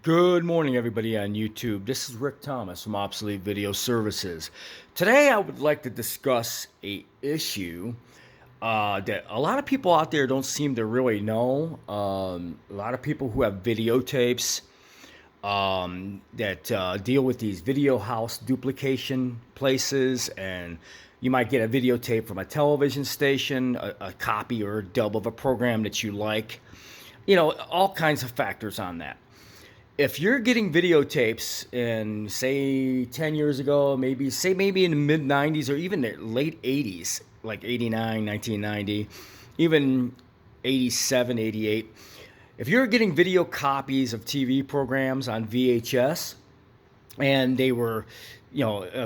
Good morning, everybody on YouTube. This is Rick Thomas from Obsolete Video Services. Today, I would like to discuss a issue that a lot of people out there don't seem to really know. A lot of people who have videotapes that deal with these video house duplication places, and you might get a videotape from a television station, a copy or a dub of a program that you like. All kinds of factors on that. If you're getting videotapes in, say, 10 years ago, maybe in the mid 90s or even the late 80s, like 89, 1990, even 87, 88, if you're getting video copies of TV programs on VHS, and they were,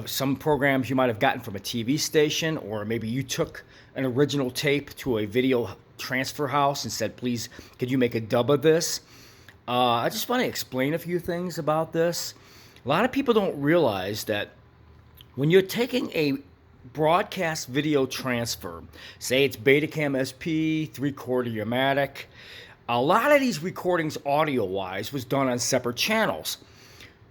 some programs you might have gotten from a TV station, or maybe you took an original tape to a video transfer house and said, please, could you make a dub of this? I just want to explain a few things about this. A lot of people don't realize that when you're taking a broadcast video transfer, say it's Betacam SP, 3/4 Urmatic, a lot of these recordings audio-wise was done on separate channels.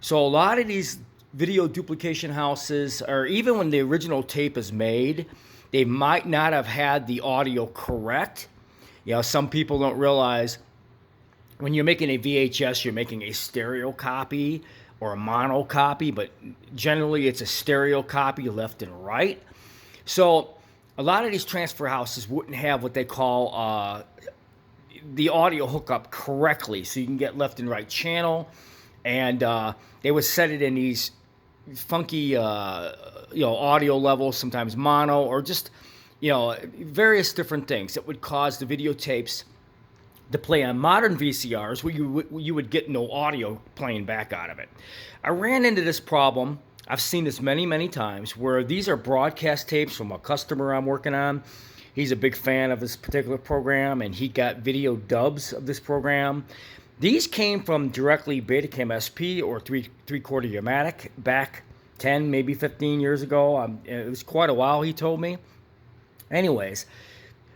So a lot of these video duplication houses, or even when the original tape is made, they might not have had the audio correct. Some people don't realize when you're making a VHS, you're making a stereo copy or a mono copy, but generally it's a stereo copy left and right. So a lot of these transfer houses wouldn't have what they call the audio hookup correctly, so you can get left and right channel, and they would set it in these funky audio levels, sometimes mono, or just various different things that would cause the videotapes to play on modern VCRs where you would get no audio playing back out of it. I ran into this problem. I've seen this many, many times where these are broadcast tapes from a customer I'm working on. He's a big fan of this particular program, and he got video dubs of this program. These came from directly Betacam SP or 3/4 Urmatic back 10, maybe 15 years ago. It was quite a while, he told me. Anyways,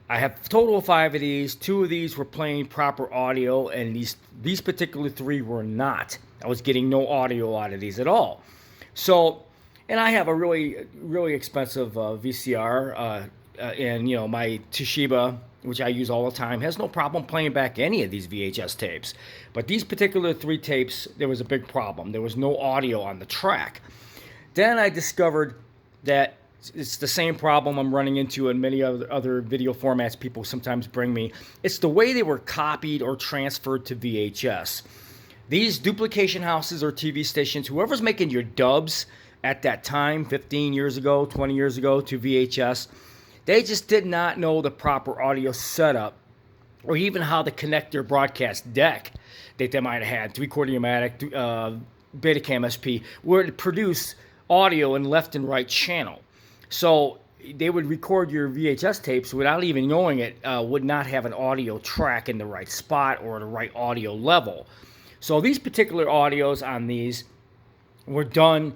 I have a total of 5 of these. 2 of these were playing proper audio, and these particular 3 were not. I was getting no audio out of these at all. So, and I have a really, really expensive VCR, and my Toshiba, which I use all the time, has no problem playing back any of these VHS tapes. But these particular 3 tapes, there was a big problem. There was no audio on the track. Then I discovered that it's the same problem I'm running into in many other video formats people sometimes bring me. It's the way they were copied or transferred to VHS. These duplication houses or TV stations, whoever's making your dubs at that time, 15 years ago, 20 years ago, to VHS, they just did not know the proper audio setup or even how to connect their broadcast deck that they might have had, 3/4 Urmatic, Betacam SP, where it produced audio in left and right channel. So they would record your VHS tapes without even knowing it, would not have an audio track in the right spot or the right audio level. So these particular audios on these were done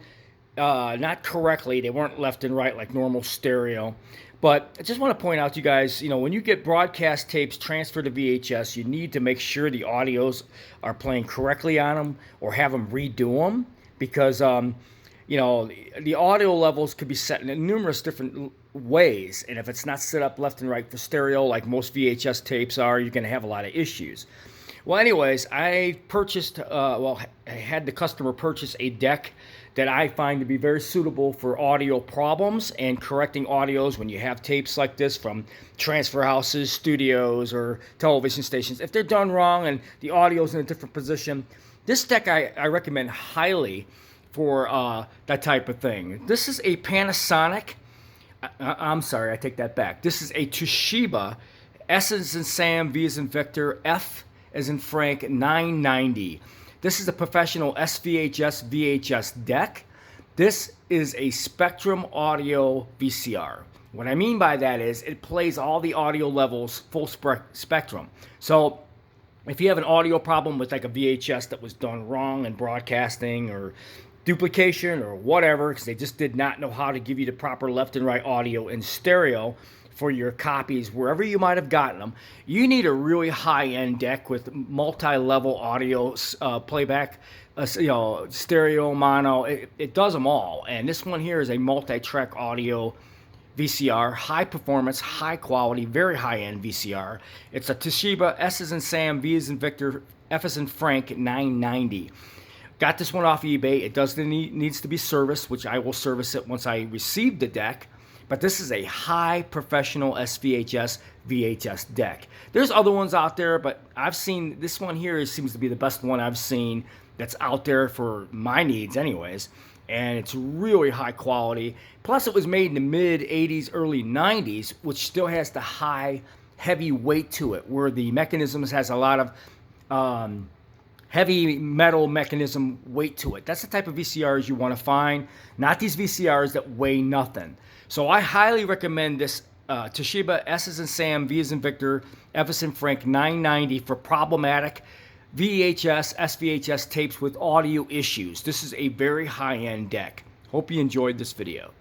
not correctly. They weren't left and right like normal stereo. But I just want to point out to you guys, when you get broadcast tapes transferred to VHS, you need to make sure the audios are playing correctly on them or have them redo them, because the audio levels could be set in numerous different ways, and if it's not set up left and right for stereo like most VHS tapes are, you're going to have a lot of issues. Well, anyways, I had the customer purchase a deck that I find to be very suitable for audio problems and correcting audios when you have tapes like this from transfer houses, studios, or television stations. If they're done wrong and the audio's in a different position, this deck I recommend highly for that type of thing. This is a Panasonic. I'm sorry, I take that back. This is a Toshiba S as in Sam, V as in Victor, F as in Frank 990. This is a professional SVHS VHS deck. This is a Spectrum Audio VCR. What I mean by that is it plays all the audio levels full spectrum. So if you have an audio problem with like a VHS that was done wrong in broadcasting or duplication or whatever, because they just did not know how to give you the proper left and right audio in stereo, for your copies, wherever you might have gotten them. You need a really high-end deck with multi-level audio playback, stereo, mono. It does them all. And this one here is a multi-track audio VCR, high performance, high quality, very high-end VCR. It's a Toshiba S as in Sam, V as in Victor, F as in Frank 990. Got this one off eBay. It needs to be serviced, which I will service it once I receive the deck. But this is a high professional SVHS VHS deck. There's other ones out there, but I've seen this one here seems to be the best one I've seen that's out there for my needs anyways. And it's really high quality. Plus it was made in the mid 80s, early 90s, which still has the high, heavy weight to it, where the mechanisms has a lot of heavy metal mechanism weight to it. That's the type of VCRs you want to find, not these VCRs that weigh nothing. So I highly recommend this Toshiba S as in Sam, V as in Victor, F as in Frank 990 for problematic VHS, SVHS tapes with audio issues. This is a very high-end deck. Hope you enjoyed this video.